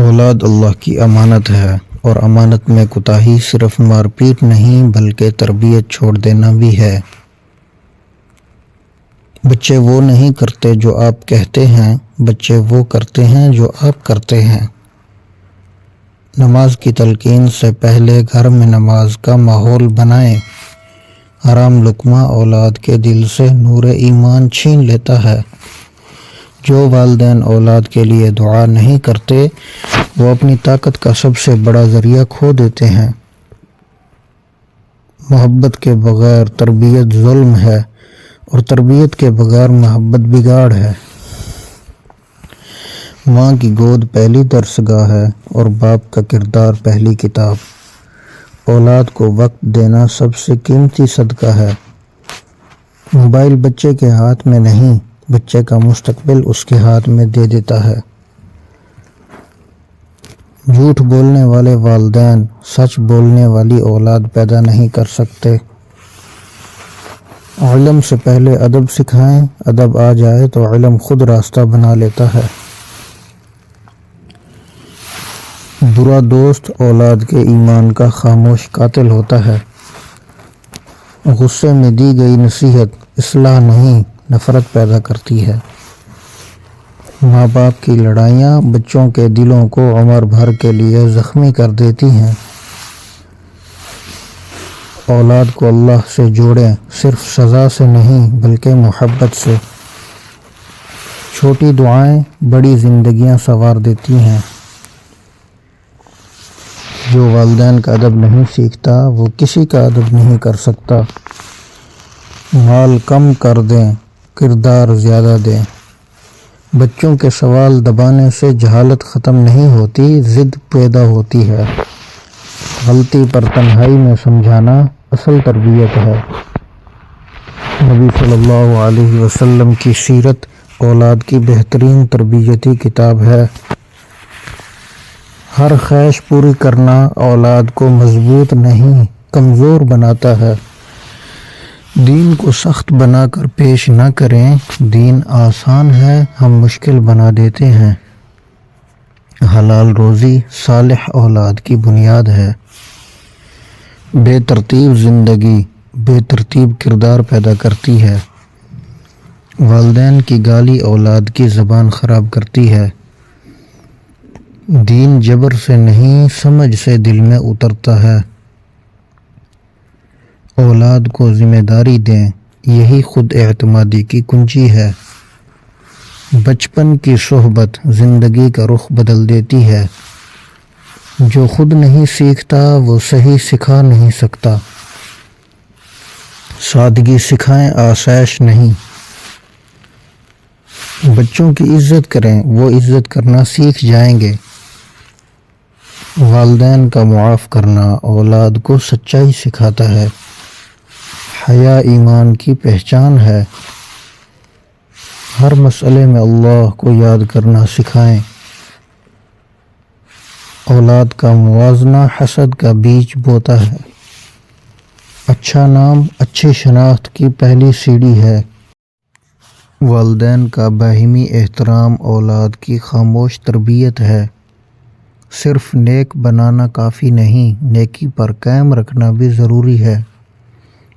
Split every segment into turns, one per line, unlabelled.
اولاد اللہ کی امانت ہے، اور امانت میں کوتاہی صرف مار پیٹ نہیں بلکہ تربیت چھوڑ دینا بھی ہے۔ بچے وہ نہیں کرتے جو آپ کہتے ہیں، بچے وہ کرتے ہیں جو آپ کرتے ہیں۔ نماز کی تلقین سے پہلے گھر میں نماز کا ماحول بنائیں۔ حرام لقمہ اولاد کے دل سے نور ایمان چھین لیتا ہے۔ جو والدین اولاد کے لیے دعا نہیں کرتے وہ اپنی طاقت کا سب سے بڑا ذریعہ کھو دیتے ہیں۔ محبت کے بغیر تربیت ظلم ہے، اور تربیت کے بغیر محبت بگاڑ ہے۔ ماں کی گود پہلی درسگاہ ہے، اور باپ کا کردار پہلی کتاب۔ اولاد کو وقت دینا سب سے قیمتی صدقہ ہے۔ موبائل بچے کے ہاتھ میں نہیں، بچے کا مستقبل اس کے ہاتھ میں دے دیتا ہے۔ جھوٹ بولنے والے والدین سچ بولنے والی اولاد پیدا نہیں کر سکتے۔ علم سے پہلے ادب سکھائیں، ادب آ جائے تو علم خود راستہ بنا لیتا ہے۔ برا دوست اولاد کے ایمان کا خاموش قاتل ہوتا ہے۔ غصے میں دی گئی نصیحت اصلاح نہیں، نفرت پیدا کرتی ہے۔ ماں باپ کی لڑائیاں بچوں کے دلوں کو عمر بھر کے لیے زخمی کر دیتی ہیں۔ اولاد کو اللہ سے جوڑیں، صرف سزا سے نہیں بلکہ محبت سے۔ چھوٹی دعائیں بڑی زندگیاں سنوار دیتی ہیں۔ جو والدین کا ادب نہیں سیکھتا وہ کسی کا ادب نہیں کر سکتا۔ مال کم کر دیں، کردار زیادہ دیں۔ بچوں کے سوال دبانے سے جہالت ختم نہیں ہوتی، ضد پیدا ہوتی ہے۔ غلطی پر تنہائی میں سمجھانا اصل تربیت ہے۔ نبی صلی اللہ علیہ وسلم کی سیرت اولاد کی بہترین تربیتی کتاب ہے۔ ہر خواہش پوری کرنا اولاد کو مضبوط نہیں کمزور بناتا ہے۔ دین کو سخت بنا کر پیش نہ کریں، دین آسان ہے، ہم مشکل بنا دیتے ہیں۔ حلال روزی صالح اولاد کی بنیاد ہے۔ بے ترتیب زندگی بے ترتیب کردار پیدا کرتی ہے۔ والدین کی گالی اولاد کی زبان خراب کرتی ہے۔ دین جبر سے نہیں سمجھ سے دل میں اترتا ہے۔ اولاد کو ذمہ داری دیں، یہی خود اعتمادی کی کنجی ہے۔ بچپن کی صحبت زندگی کا رخ بدل دیتی ہے۔ جو خود نہیں سیکھتا وہ صحیح سکھا نہیں سکتا۔ سادگی سکھائیں، آسائش نہیں۔ بچوں کی عزت کریں، وہ عزت کرنا سیکھ جائیں گے۔ والدین کا معاف کرنا اولاد کو سچائی سکھاتا ہے۔ حیا ایمان کی پہچان ہے۔ ہر مسئلے میں اللہ کو یاد کرنا سکھائیں۔ اولاد کا موازنہ حسد کا بیج بوتا ہے۔ اچھا نام اچھی شناخت کی پہلی سیڑھی ہے۔ والدین کا باہمی احترام اولاد کی خاموش تربیت ہے۔ صرف نیک بنانا کافی نہیں، نیکی پر قائم رکھنا بھی ضروری ہے۔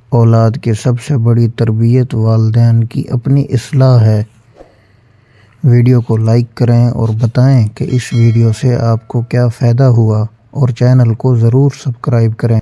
اولاد کی سب سے بڑی تربیت والدین کی اپنی اصلاح ہے۔ ویڈیو کو لائک کریں اور بتائیں کہ اس ویڈیو سے آپ کو کیا فائدہ ہوا، اور چینل کو ضرور سبسکرائب کریں۔